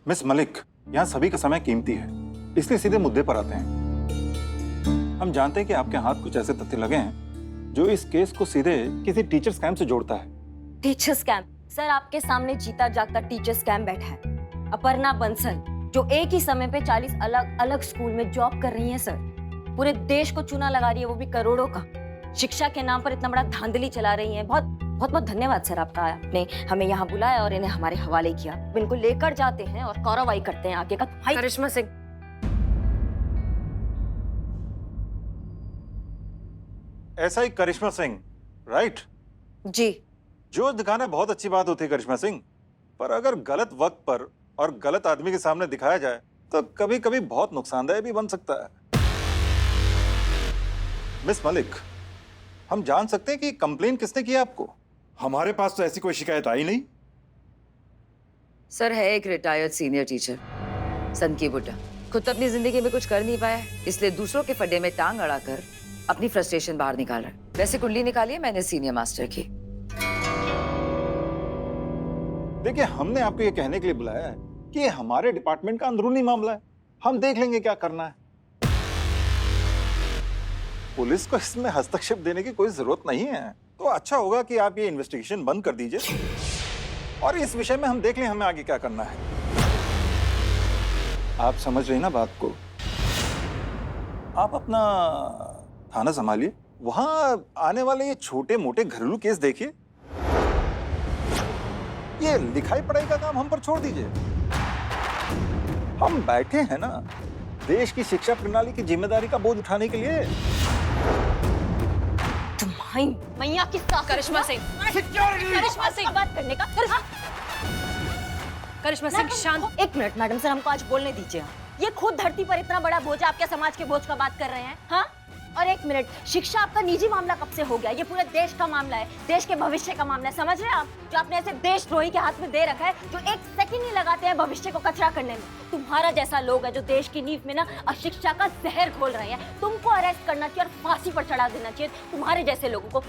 Miss Malik, यहाँ सभी का समय कीमती है, इसलिए सीधे मुद्दे पर आते हैं। हम जानते हैं कि आपके हाथ कुछ ऐसे तथ्य लगे हैं जो इस केस को सीधे किसी टीचर स्कैम से जोड़ता है। Teacher scam? सर, आपके सामने जीता जागता टीचर स्कैम बैठा है। अपर्णा बंसल, जो एक ही समय पे 40 अलग अलग स्कूल में जॉब कर रही हैं सर। पूरे देश को चूना लगा रही है, वो भी करोड़ों का। शिक्षा के नाम पर इतना बड़ा धांधली चला रही हैं। बहुत बहुत बहुत धन्यवाद सर आपका, आपने हमें यहाँ बुलाया और इन्हें हमारे हवाले किया। इनको लेकर जाते हैं और कार्रवाई करते हैं आगे का। करिश्मा सिंह, ऐसा ही करिश्मा सिंह, राइट? जी। जोश दिखाना बहुत अच्छी बात होती है करिश्मा सिंह, पर अगर गलत वक्त पर और गलत आदमी के सामने दिखाया जाए तो कभी कभी बहुत नुकसानदायक भी बन सकता है। मिस मलिक, हम जान सकते हैं कि कंप्लेन किसने किया आपको? हमारे पास तो ऐसी कोई शिकायत आई नहीं। सर है एक रिटायर्ड सीनियर टीचर, सनकी बुड्ढा। खुद तो अपनी जिंदगी में कुछ कर नहीं पाया, इसलिए दूसरों के फड्डे में टांग अड़ाकर अपनी फ्रस्ट्रेशन बाहर निकाल रहा है। वैसे कुंडली निकाली है मैंने सीनियर मास्टर की। देखिए, हमने आपको ये कहने के लिए बुलाया है कि ये हमारे डिपार्टमेंट का अंदरूनी मामला है, हम देख लेंगे क्या करना है। पुलिस को इसमें हस्तक्षेप देने की कोई जरूरत नहीं है। तो अच्छा होगा कि आप ये इन्वेस्टिगेशन बंद कर दीजिए और इस विषय में हम देख लें हमें आगे क्या करना है। आप समझ रही ना बात को? आप अपना थाना संभालिए, वहां आने वाले ये छोटे मोटे घरेलू केस देखिए। ये लिखाई पढ़ाई का काम हम पर छोड़ दीजिए। हम बैठे हैं ना देश की शिक्षा प्रणाली की जिम्मेदारी का बोझ उठाने के लिए। तुम्हारी मैया की सास करिश्मा सिंह, करिश्मा सिंह बात करने का। करिश्मा सिंह शांत। एक मिनट मैडम सर, हमको आज बोलने दीजिए। ये खुद धरती पर इतना बड़ा बोझ है, आपके समाज के बोझ का बात कर रहे हैं? हाँ, और एक मिनट, शिक्षा आपका निजी मामला कब से हो गया? ये पूरे देश का मामला है, देश के भविष्य का मामला है। समझ रहे हैं आप? जो आपने ऐसे देशद्रोही के हाथ में दे रखा है, जो एक सेकंड नहीं लगाते हैं भविष्य को कचरा करने में। तुम्हारा जैसा लोग है जो देश की नींव में ना अशिक्षा का जहर घोल रहे हैं। तुमको अरेस्ट करना चाहिए और फांसी पर चढ़ा देना चाहिए। तुम्हारे जैसे लोगों को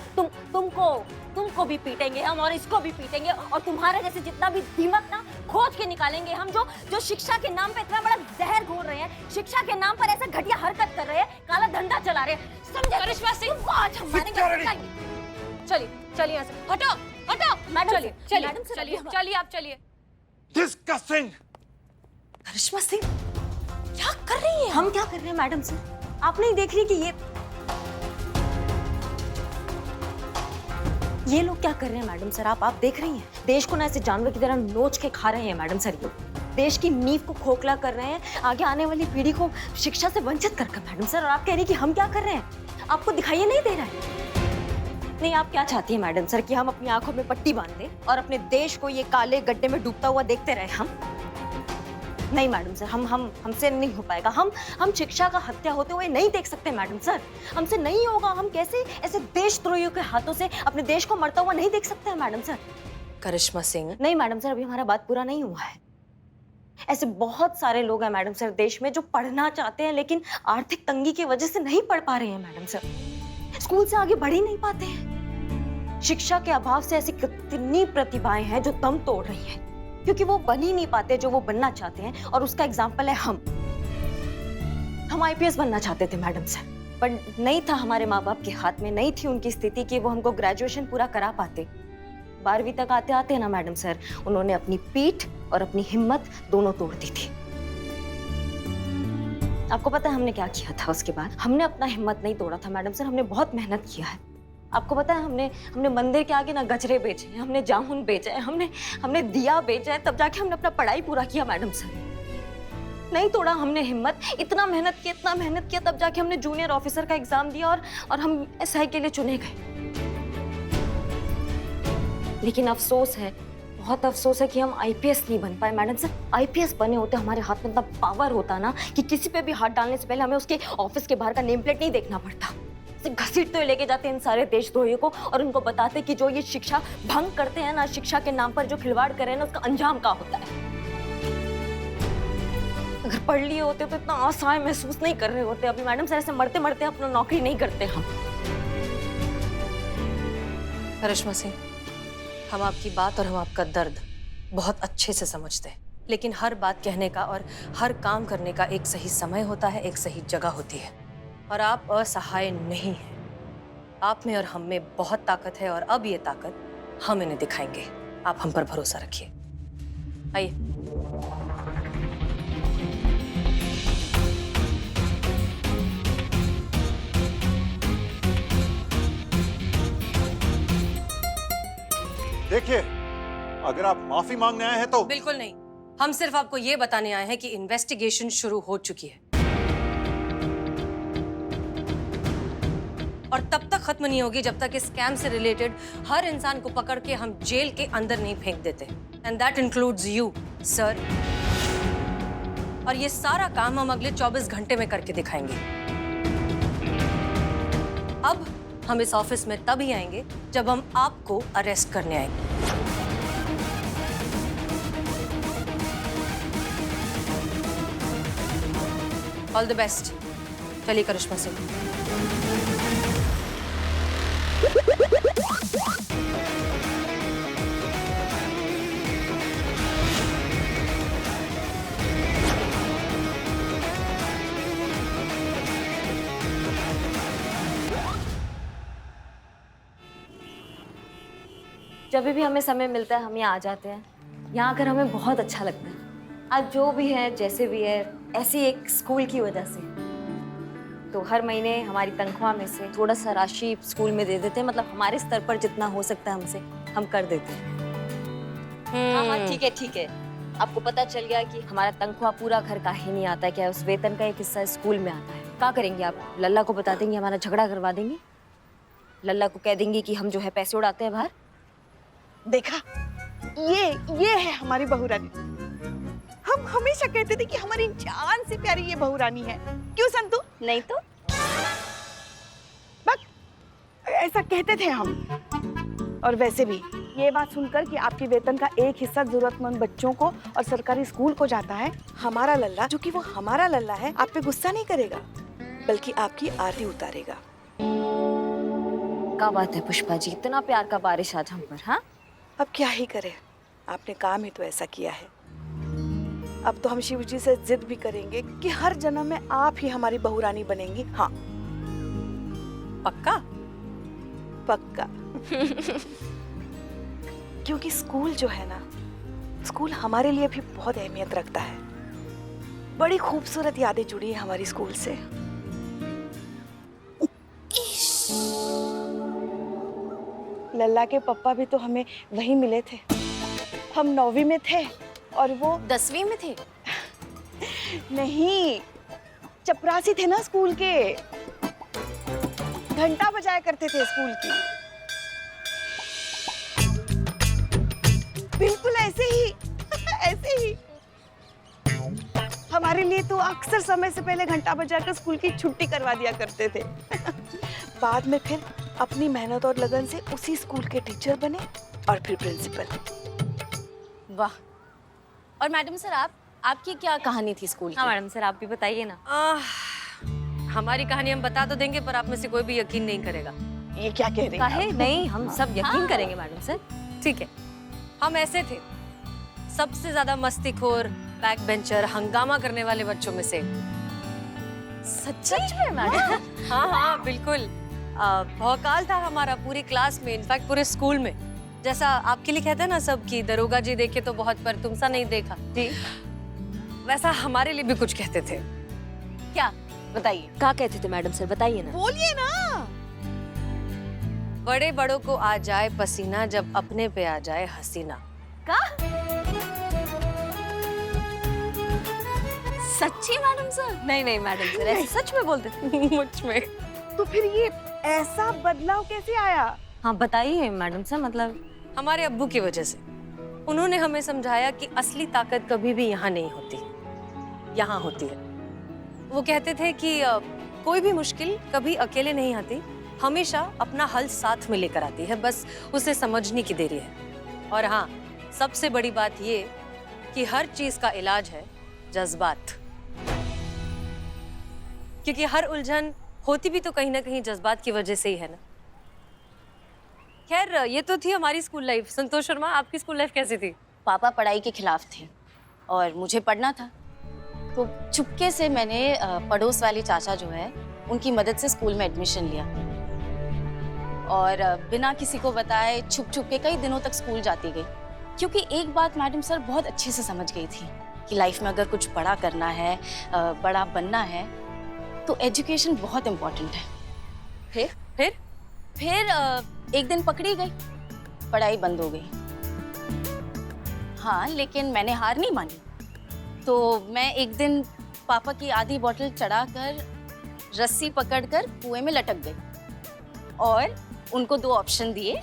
तुमको भी पीटेंगे हम, और इसको भी पीटेंगे, और तुम्हारे जैसे जितना भी दिमाग ना खोज के निकालेंगे हम, जो शिक्षा के नाम पे इतना बड़ा जहर घोल रहे हैं, शिक्षा के नाम पर ऐसा घटिया हरकत कर रहे हैं, काला धंधा चला रहे हैं। समझे करिश्मा सिंह? आज हम मारेंगे। चलिए चलिए यहाँ से, हटो हटो। मैडम चलिए चलिए मैडम सर, चलिए चलिए, आप चलिए। डिस्कस्टिंग। करिश्मा सिंह क्या कर रही है? हम क्या कर रहे हैं मैडम सर? आप नहीं देख रही कि ये लोग क्या कर रहे हैं मैडम सर? आप देख रही हैं? देश को ना ऐसे जानवर की तरह नोच के खा रहे हैं मैडम सर। ये देश की नींव को खोखला कर रहे हैं, आगे आने वाली पीढ़ी को शिक्षा से वंचित कर मैडम सर। और आप कह रही हैं कि हम क्या कर रहे हैं? आपको दिखाई नहीं दे रहा है? नहीं, आप क्या चाहती हैं मैडम सर, कि हम अपनी आंखों में पट्टी बांध दें और अपने देश को ये काले गड्ढे में डूबता हुआ देखते रहे? हम नहीं मैडम सर, हमसे नहीं हो पाएगा। हम शिक्षा का हत्या होते हुए नहीं देख सकते मैडम सर। हमसे नहीं होगा। हम कैसे ऐसे देशद्रोहियों के हाथों से अपने देश को मरता हुआ नहीं देख सकते हैं मैडम सर। करिश्मा सिंह, नहीं मैडम सर, अभी हमारा बात पूरा नहीं हुआ है। ऐसे बहुत सारे लोग हैं मैडम सर देश में जो पढ़ना चाहते हैं, लेकिन आर्थिक तंगी की वजह से नहीं पढ़ पा रहे हैं मैडम सर। स्कूल से आगे बढ़ ही नहीं पाते हैं। शिक्षा के अभाव से ऐसी कितनी प्रतिभाएं हैं जो दम तोड़ रही हैं, क्योंकि वो बन ही नहीं पाते जो वो बनना चाहते हैं। और उसका एग्जाम्पल है हम आईपीएस बनना चाहते थे मैडम सर, पर नहीं था हमारे माँ बाप के हाथ में, नहीं थी उनकी स्थिति कि वो हमको ग्रेजुएशन पूरा करा पाते। 12वीं तक आते आते ना मैडम सर, उन्होंने अपनी पीठ और अपनी हिम्मत दोनों तोड़ दी थी। आपको पता है हमने क्या किया था उसके बाद? हमने अपना हिम्मत नहीं तोड़ा था मैडम सर, हमने बहुत मेहनत किया है। आपको पता है हमने मंदिर के आगे ना गजरे बेचे हैं, हमने जामुन बेचे हैं, हमने दिया बेचा है, तब जाके हमने अपना पढ़ाई पूरा किया मैडम सर। नहीं तोड़ा हमने हिम्मत। इतना मेहनत किया, तब जाके हमने जूनियर ऑफिसर का एग्जाम दिया और हम एसआई के लिए चुने गए। लेकिन अफसोस है, बहुत अफसोस है कि हम आईपीएस नहीं बन पाए मैडम सर। आईपीएस बने होते हमारे हाथ में इतना पावर होता ना कि किसी पे भी हाथ डालने से पहले हमें उसके ऑफिस के बाहर का नेम प्लेट नहीं देखना पड़ता। घसीटते हुए लेके जाते इन सारे देशद्रोहियों को और उनको बताते कि जो ये शिक्षा भंग करते हैं ना, शिक्षा के नाम पर जो खिलवाड़ कर रहे हैं ना, उसका अंजाम क्या होता है। अगर पढ़ लिए होते तो इतना असहाय महसूस नहीं कर रहे होते अभी मैडम सर। ऐसे मरते मरते अपना नौकरी नहीं करते हम। करिश्मा सिंह, हम आपकी बात और हम आपका दर्द बहुत अच्छे से समझते हैं। लेकिन हर बात कहने का और हर काम करने का एक सही समय होता है, एक सही जगह होती है। और आप असहाय नहीं हैं। आप में और हम में बहुत ताकत है और अब ये ताकत हम इन्हें दिखाएंगे। आप हम पर भरोसा रखिए। आइए। देखिए, अगर आप माफी मांगने आए हैं तो बिल्कुल नहीं। हम सिर्फ आपको ये बताने आए हैं कि इन्वेस्टिगेशन शुरू हो चुकी है और तब तक खत्म नहीं होगी जब तक इस स्कैम से रिलेटेड हर इंसान को पकड़ के हम जेल के अंदर नहीं फेंक देते। And that includes you sir. और ये सारा काम हम अगले 24 घंटे में करके दिखाएंगे। अब हम इस ऑफिस में तभी आएंगे जब हम आपको अरेस्ट करने आएंगे। All the best. चलिए करिश्मा सिंह। जब भी हमें समय मिलता है हम यहाँ आ जाते हैं। यहाँ आकर हमें बहुत अच्छा लगता है। आज जो भी है, जैसे भी है, ऐसी एक स्कूल की वजह से तो हर महीने हमारी तनख्वाह में से थोड़ा सा राशि स्कूल में दे देते हैं। मतलब हमारे स्तर पर जितना हो सकता है हमसे हम कर देते हैं। हाँ हाँ ठीक है ठीक है। आपको पता चल गया कि हमारा तनख्वाह पूरा घर का ही नहीं आता है, क्या उस वेतन का एक हिस्सा स्कूल में आता है। क्या करेंगे आप? लल्ला को बता देंगे, हमारा झगड़ा करवा देंगे। लल्ला को कह देंगे कि हम जो है पैसे उड़ाते हैं बाहर। देखा, ये है हमारी बहू रानी। हम हमेशा कहते थे कि हमारी जान से प्यारी ये बहू रानी है। क्यों संतू? नहीं तो बस ऐसा कहते थे हम। और वैसे भी ये बात सुनकर कि आपके वेतन का एक हिस्सा जरूरतमंद बच्चों को और सरकारी स्कूल को जाता है, हमारा लल्ला, जो कि वो हमारा लल्ला है, आप पे गुस्सा नहीं करेगा बल्कि आपकी आरती उतारेगा। क्या बात है पुष्पा जी, इतना प्यार का बारिश आज हम पर। हाँ अब क्या ही करें, आपने काम ही तो ऐसा किया है। अब तो हम शिव जी से जिद भी करेंगे कि हर जन्म में आप ही हमारी बहू रानी बनेंगी। हाँ पक्का? पक्का। क्योंकि स्कूल जो है ना, स्कूल हमारे लिए भी बहुत अहमियत रखता है। बड़ी खूबसूरत यादें जुड़ी है हमारी स्कूल से। लल्ला के पापा भी तो हमें वहीं मिले थे। हम 9वीं में थे और वो 10वीं में थे। नहीं, चपरासी थे ना स्कूल के, घंटा बजाया करते थे स्कूल की। बिल्कुल ऐसे ही ऐसे ही। हमारे लिए तो अक्सर समय से पहले घंटा बजाकर स्कूल की छुट्टी करवा दिया करते थे। बाद में फिर अपनी मेहनत और लगन से उसी स्कूल के टीचर बने और फिर प्रिंसिपल। वाह। और मैडम सर आपकी क्या कहानी थी स्कूल की? हाँ मैडम सर आप भी बताइए ना। हमारी कहानी हम बता तो देंगे पर आप में से कोई भी यकीन नहीं करेगा। ये क्या कह रही काहे हैं? नहीं, हम सब यकीन करेंगे मैडम सर। ठीक है, हम ऐसे थे, सबसे ज्यादा मस्तीखोर, बैक बेंचर, हंगामा करने वाले बच्चों में से। सच में मैडम? हाँ हाँ बिल्कुल। भौकाल था हमारा पूरी क्लास में, इनफैक्ट पूरे स्कूल में। जैसा आपके लिए कहते हैं ना सब कि दरोगा जी देखे तो बहुत पर तुमसा नहीं देखा जी, वैसा हमारे लिए भी कुछ कहते थे। क्या बताइए? क्या कहते थे मैडम सर, बताइए ना। बोलिए ना। बड़े बड़ों को आ जाए पसीना, जब अपने पे आ जाए हसीना। का? सच्ची मैडम सर? नहीं नहीं मैडम सर, ऐसे सच में बोलते थे? मुझ में। तो फिर ये ऐसा बदलाव कैसे आया? हाँ बताइए मैडम सर। मतलब हमारे अब्बू की वजह से। उन्होंने हमें समझाया कि असली ताकत कभी भी यहाँ नहीं होती, यहाँ होती है। वो कहते थे कि कोई भी मुश्किल कभी अकेले नहीं आती, हमेशा अपना हल साथ में लेकर आती है, बस उसे समझने की देरी है। और हाँ, सबसे बड़ी बात ये कि हर चीज का इलाज है जज्बात, क्योंकि हर उलझन होती भी तो कहीं ना कहीं जज्बात की वजह से ही है ना। खैर ये तो थी हमारी स्कूल लाइफ। संतोष शर्मा, आपकी स्कूल लाइफ कैसी थी? पापा पढ़ाई के खिलाफ थे और मुझे पढ़ना था, तो चुपके से मैंने पड़ोस वाले चाचा जो है उनकी मदद से स्कूल में एडमिशन लिया और बिना किसी को बताए छुप छुप के कई दिनों तक स्कूल जाती गई, क्योंकि एक बात मैडम सर बहुत अच्छे से समझ गई थी कि लाइफ में अगर कुछ बड़ा करना है, बड़ा बनना है, तो एजुकेशन बहुत इम्पोर्टेंट है। फिर एक दिन पकड़ी गई, पढ़ाई बंद हो गई। हाँ, लेकिन मैंने हार नहीं मानी, तो मैं एक दिन पापा की आधी बोतल चढ़ाकर रस्सी पकड़कर कुएं में लटक गई और उनको 2 ऑप्शन दिए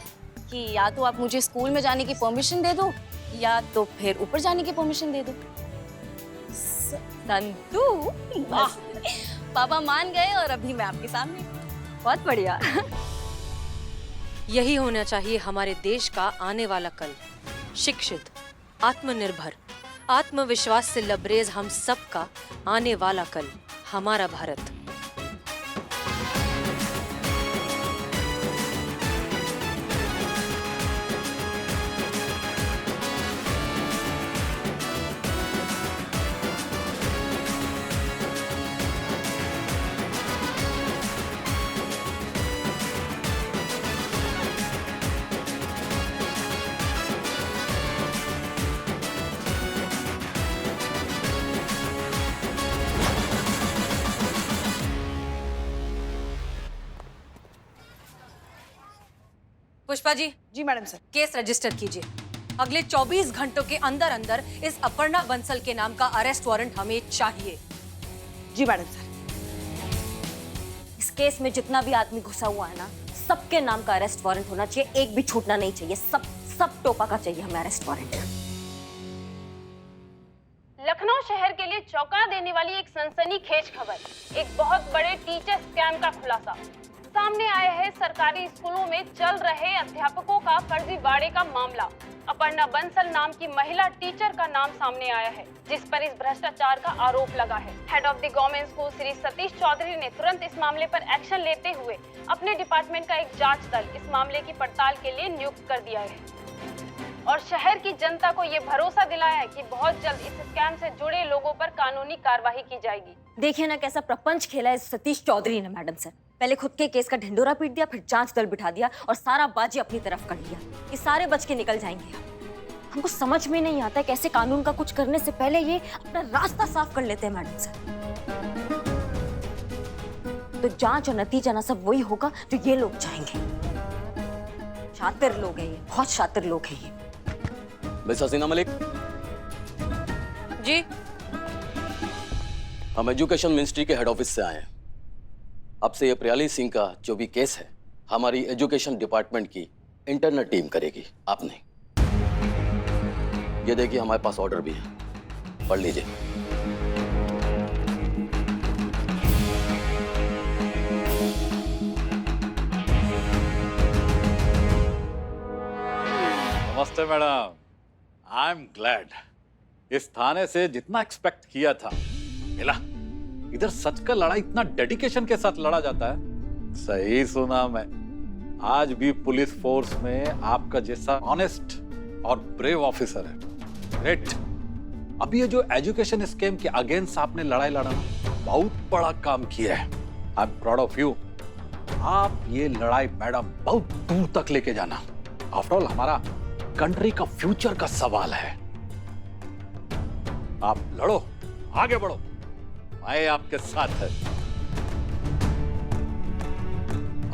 कि या तो आप मुझे स्कूल में जाने की परमिशन दे दो या तो फिर ऊपर जाने की परमिशन दे दो। संतू, वाह, पापा मान गए और अभी मैं आपके सामने। बहुत बढ़िया। यही होना चाहिए हमारे देश का आने वाला कल। शिक्षित, आत्मनिर्भर, आत्मविश्वास से लबरेज हम सबका आने वाला कल, हमारा Bharat. Pushpa ji madam sir. Case register कीजिए। अगले 24 घंटों के अंदर अंदर इस अपर्णा बंसल के नाम का अरेस्ट वारंट हमें चाहिए। जी मैडम सर। इस केस में जितना भी आदमी घुसा हुआ है ना, सबके नाम का अरेस्ट वारंट होना चाहिए, एक भी छूटना नहीं चाहिए। सब टोपा का चाहिए हमें अरेस्ट वारंट। लखनऊ शहर के लिए चौंका देने वाली एक सनसनीखेज खबर, एक बहुत बड़े टीचर स्कैम का खुलासा सामने आया है। सरकारी स्कूलों में चल रहे अध्यापकों का फर्जीवाड़े का मामला। अपर्णा बंसल नाम की महिला टीचर का नाम सामने आया है, जिस पर इस भ्रष्टाचार का आरोप लगा है। Head of the government school Shri Satish Chaudhary ने तुरंत इस मामले पर एक्शन लेते हुए अपने डिपार्टमेंट का एक जांच दल इस मामले की पड़ताल के लिए नियुक्त कर दिया है और शहर की जनता को ये भरोसा दिलाया है कि बहुत जल्द इस स्कैम से जुड़े लोगों पर कानूनी कार्रवाई की जाएगी। देखिए ना कैसा प्रपंच खेला है सतीश चौधरी ने मैडम सर। पहले खुद के केस का ढिंडोरा पीट दिया, फिर जांच दल बिठा दिया और सारा बाजी अपनी तरफ कर लिया। ये सारे बच के निकल जाएंगे। हमको समझ में नहीं आता कैसे कानून का कुछ करने से पहले ये अपना रास्ता साफ कर लेते हैं मैडम सर। तो जांच और नतीजा ना सब वही होगा जो ये लोग चाहेंगे। शातिर लोग हैं ये, बहुत शातिर लोग हैं ये। मिस हसीना मलिक जी, हम एजुकेशन मिनिस्ट्री के हेड ऑफिस से आए हैं। अब से ये प्रियाली सिंह का जो भी केस है हमारी एजुकेशन डिपार्टमेंट की इंटरनल टीम करेगी, आप नहीं। ये देखिए हमारे पास ऑर्डर भी है, पढ़ लीजिए। नमस्ते मैडम। आई एम ग्लैड इस थाने से जितना एक्सपेक्ट किया था मिला। इधर सच का लड़ाई इतना डेडिकेशन के साथ लड़ा जाता है। सही सुना मैं। आज भी पुलिस फोर्स में आपका जैसा ऑनेस्ट और ब्रेव ऑफिसर है। ग्रेट। अभी ये जो एजुकेशन स्कीम के अगेंस्ट आपने लड़ाई लड़ा, बहुत बड़ा काम किया है। I am proud of you. आप ये लड़ाई मैडम बहुत दूर तक लेके जाना। आफ्टर ऑल हमारा कंट्री का फ्यूचर का सवाल है। आप लड़ो, आगे बढ़ो, मैं आपके साथ है।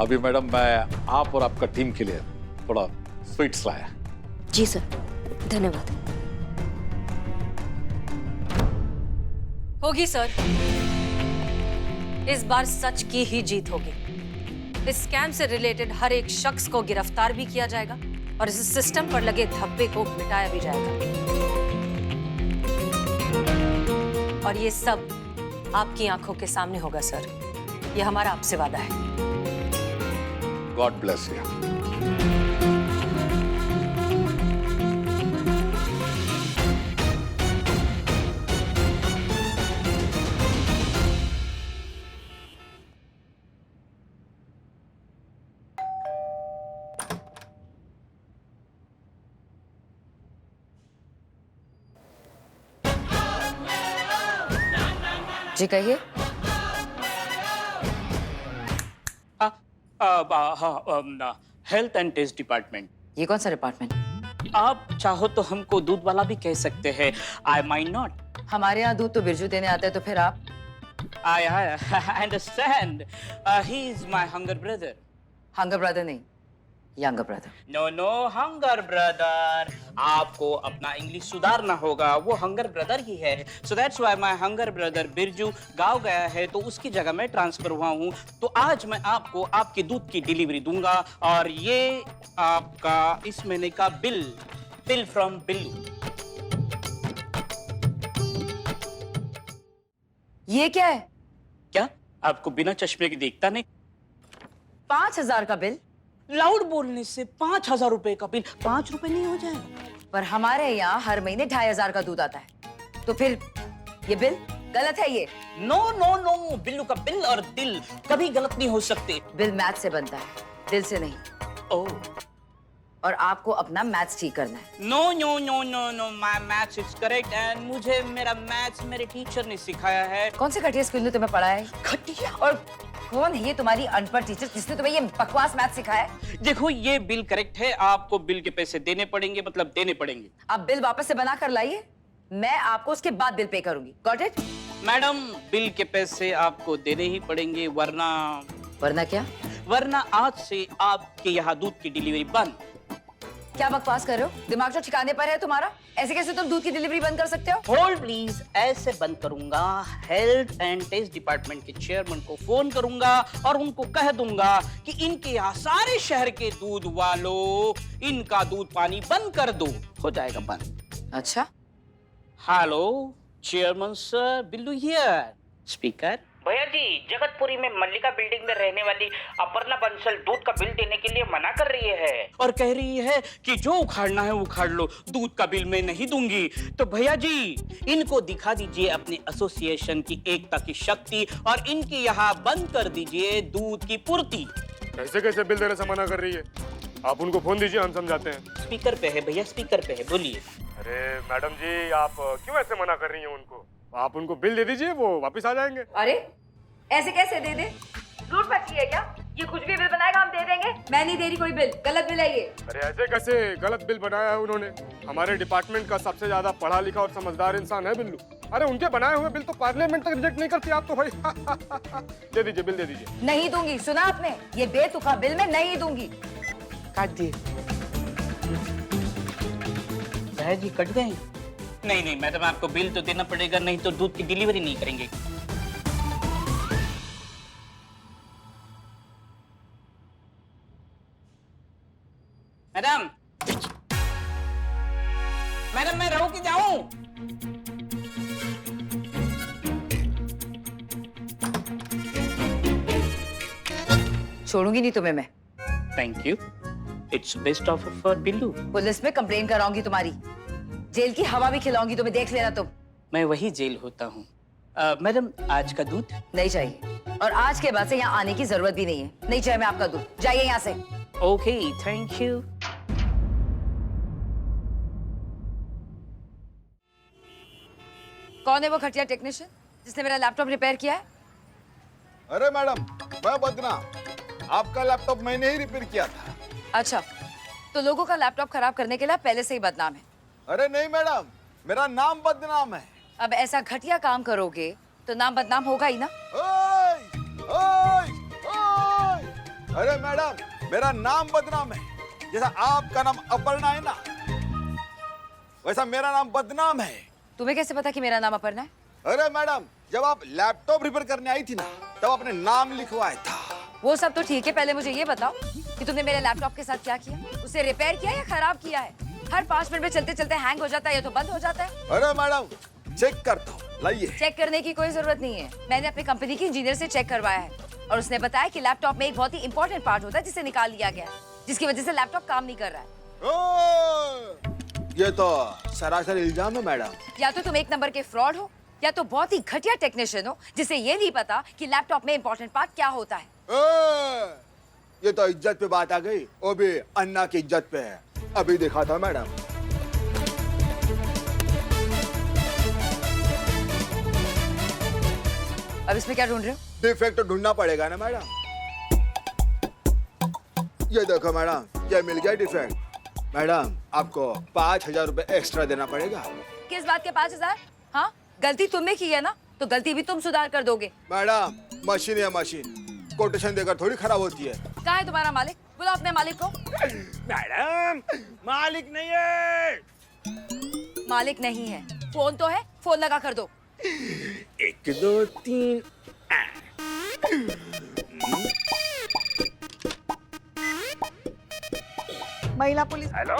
अभी मैडम मैं आप और आपका टीम के लिए थोड़ा स्वीट्स लाया। जी सर, धन्यवाद। होगी सर। इस बार सच की ही जीत होगी। इस स्कैम से रिलेटेड हर एक शख्स को गिरफ्तार भी किया जाएगा और इस सिस्टम पर लगे धब्बे को मिटाया भी जाएगा। और ये सब आपकी आंखों के सामने होगा सर। ये हमारा आपसे वादा है। God bless you. जी कहिए। Health and test department. ये कौन सा डिपार्टमेंट? आप चाहो तो हमको दूध वाला भी कह सकते हैं। I might not. हमारे यहाँ दूध तो बिरजू देने आता है, तो फिर आप? I understand. He is my hunger brother. Hunger brother नहीं, younger brother. No no, hunger brother. आपको अपना इंग्लिश सुधारना होगा, वो हंगर ब्रदर ही है। So that's why my hunger brother Birju गाँव गया है, तो उसकी जगह मैं ट्रांसफर हुआ हूँ। तो आज मैं आपको आपके दूध की डिलीवरी दूंगा, और ये आपका इस महीने का बिल फ्रॉम बिल्लू। ये क्या है? क्या आपको बिना चश्मे के दिखता नहीं? 5,000 का बिल? लाउड बोलने से 5,000 रुपए का बिल 5 रुपए नहीं हो जाएगा? पर हमारे यहाँ हर महीने 2,500 का दूध आता है, तो फिर ये बिल गलत है। ये नो नो नो, बिल्लू का बिल और दिल कभी गलत नहीं हो सकते। बिल मैथ से बनता है, दिल से नहीं। ओह, और आपको अपना मैथ्स ठीक करना है। No no no no no, my maths is correct, and मुझे मेरा मैथ्स मेरे टीचर ने सिखाया है। कौन से घटिया स्कूल ने तुम्हें पढ़ाया है? घटिया? और कौन है ये तुम्हारी अनपढ़ टीचर जिसने तुम्हें ये बकवास मैथ सिखाया है? देखो, ये बिल करेक्ट है, आपको बिल के पैसे देने पड़ेंगे, मतलब देने पड़ेंगे। आप बिल वापस से बना कर लाइए, मैं आपको उसके बाद बिल पे करूंगी। Got it? मैडम, बिल के पैसे आपको देने ही पड़ेंगे, वरना क्या? वरना आज से आपके यहाँ दूध की डिलीवरी बंद। क्या बकवास कर रहे हो? दिमाग जो ठिकाने पर है तुम्हारा? ऐसे कैसे तुम दूध की डिलीवरी बंद कर सकते हो? होल्ड प्लीज, ऐसे बंद करूंगा। हेल्थ एंड टेस्ट डिपार्टमेंट के चेयरमैन को फोन करूंगा और उनको कह दूंगा कि इनके यहाँ सारे शहर के दूध वालों इनका दूध पानी बंद कर दो, हो जाएगा बंद। अच्छा, hello chairman sir, Billu here. Speaker. भैया जी, जगतपुरी में मल्लिका बिल्डिंग में रहने वाली अपर्णा बंसल दूध का बिल देने के लिए मना कर रही है, और कह रही है कि जो उखाड़ना है उखाड़ लो, दूध का बिल मैं नहीं दूंगी। तो भैया जी, इनको दिखा दीजिए अपने एसोसिएशन की एकता की शक्ति, और इनके यहाँ बंद कर दीजिए दूध की पूर्ति। कैसे कैसे बिल देने से मना कर रही है? आप उनको फोन दीजिए, हम समझाते हैं। स्पीकर पे है भैया, स्पीकर पे है, बोलिए। अरे मैडम जी, आप क्यों ऐसे मना कर रही हैं उनको? आप उनको बिल दे दीजिए, वो वापस आ जाएंगे। अरे ऐसे कैसे दे दे? लूट पट्टी है क्या? ये कुछ भी बिल बनाएगा हम दे देंगे। मैं नहीं दे रही कोई बिल, गलत बिल है ये। अरे ऐसे कैसे गलत बिल बनाया है उन्होंने? हमारे डिपार्टमेंट का सबसे ज्यादा पढ़ा लिखा और समझदार इंसान है बिल्लू। अरे उनके बनाए हुए बिल तो पार्लियामेंट तक रिजेक्ट नहीं करती आप तो भाई। दे दीजिए, बिल दे दीजिए। नहीं दूंगी, सुना आपने? ये बेतुका बिल मैं नहीं दूंगी। काट दिए जी, कट गए। नहीं नहीं मैडम, आपको बिल तो देना पड़ेगा, नहीं तो दूध की डिलीवरी नहीं करेंगे। मैडम, मैडम मैं रहूं कि जाऊं? छोड़ूंगी नहीं तुम्हें मैं। Thank you, it's best offer for Billu. Police में कंप्लेन कराऊंगी तुम्हारी, जेल की हवा भी खिलाऊंगी तुम्हें, देख लेना तुम। मैं वही जेल होता हूँ। मैडम, आज का दूध नहीं चाहिए, और आज के बाद से यहाँ आने की जरूरत भी नहीं है। नहीं चाहिए मैं आपका दूध, जाइए यहाँ से। Okay, thank you. कौन है वो घटिया टेक्नीशियन जिसने मेरा लैपटॉप रिपेयर किया है? अरे मैडम, मैं बदनाम, आपका लैपटॉप मैंने ही रिपेयर किया था। अच्छा, तो लोगों का लैपटॉप खराब करने के लिए पहले से ही बदनाम है? अरे नहीं मैडम, मेरा नाम बदनाम है। अब ऐसा घटिया काम करोगे तो नाम बदनाम होगा ही ना। ओए, ओए, ओए। अरे मैडम, मेरा नाम बदनाम है, जैसा आपका नाम अपर्णा है ना, वैसा मेरा नाम बदनाम है। तुम्हें कैसे पता कि मेरा नाम अपर्णा है? अरे मैडम, जब आप लैपटॉप रिपेयर करने आई थी ना, तब आपने नाम लिखवाया था। वो सब तो ठीक है, पहले मुझे ये बताओ कि तुमने मेरे लैपटॉप के साथ क्या किया? उसे रिपेयर किया या खराब किया है? हर 5 मिनट में चलते चलते हैंग हो जाता है या तो बंद हो जाता है। अरे मैडम, चेक करता हूँ, लाइए। चेक करने की कोई जरूरत नहीं है, मैंने अपनी कंपनी की इंजीनियर से चेक करवाया है, और उसने बताया कि लैपटॉप में एक बहुत ही इंपॉर्टेंट पार्ट होता है जिसे निकाल लिया गया है, जिसकी वजह से लैपटॉप काम नहीं कर रहा है। ये तो सरासर इल्जाम है मैडम। या तो तुम एक नंबर के फ्रॉड हो, या तो बहुत ही घटिया टेक्नीशियन हो जिसे ये नहीं पता कि लैपटॉप में इंपॉर्टेंट पार्ट क्या होता है। ये तो इज्जत पे बात आ गई, वो भी अन्ना की इज्जत पे है। अभी देखा था मैडम। अब इसमें क्या ढूंढ रहे हो? डिफेक्ट तो ढूंढना पड़ेगा ना मैडम। ये देखो मैडम, ये मिल गया डिफेक्ट। मैडम आपको 5,000 रुपए एक्स्ट्रा देना पड़ेगा। किस बात के 5,000? हाँ, गलती तुमने की है ना, तो गलती भी तुम सुधार कर दोगे। मैडम मशीन है मशीन, कोटेशन देकर थोड़ी खराब होती है। कहाँ है तुम्हारा मालिक? बुलाओ अपने मालिक को। मैडम मालिक नहीं है। मालिक नहीं है, फोन तो है, फोन लगा कर दो। 1 2 3। महिला पुलिस। Hello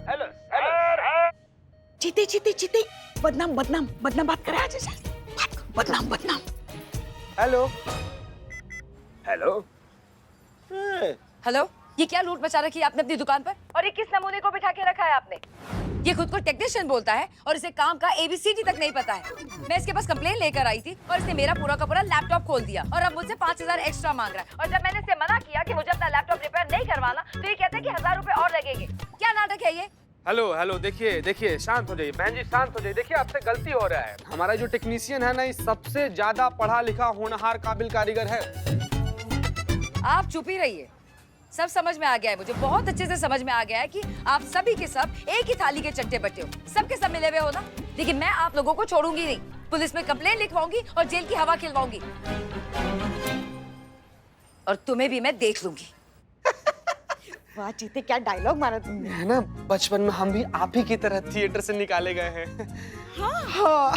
hello sir. जीते जीते जीते, बदनाम बदनाम बदनाम बात करे आज से। बदनाम बदनाम। Hello hello. हेलो, ये क्या लूट मचा रखी है आपने अपनी दुकान पर? और ये किस नमूने को बिठा के रखा है आपने? ये खुद को टेक्नीशियन बोलता है और इसे काम का ABCD तक नहीं पता है। मैं इसके पास कंप्लेन लेकर आई थी और इसने मेरा पूरा का पूरा लैपटॉप खोल दिया और अब मुझसे 5,000 एक्स्ट्रा मांग रहा है। और जब मैंने इसे मना किया कि मुझे अपना लैपटॉप रिपेयर नहीं करवाना, तो ये कहते हैं कि 1,000 रुपए और लगेंगे। क्या नाटक है ये? हेलो हेलो, देखिए देखिए, शांत हो जाइए बहन जी, शांत हो जाइए। देखिए आपसे गलती हो रहा है। हमारा जो टेक्नीशियन है ना, ये सबसे ज्यादा पढ़ा लिखा होनहार काबिल कारीगर है। आप चुप ही रहिए। सब समझ में आ गया है मुझे, बहुत अच्छे से समझ में आ गया है कि आप सभी के सब एक ही थाली के चट्टे बट्टे हो, सबके सब मिले हुए हो ना। लेकिन मैं आप लोगों को छोड़ूंगी नहीं, पुलिस में कंप्लेन लिखवाऊंगी और जेल की हवा खिलवाऊंगी। और तुम्हें भी मैं देख लूंगी। वाह जीते, क्या डायलॉग मारा तुमने। है ना, बचपन में हम भी आप ही की तरह थिएटर से निकाले गए हैं। हाँ।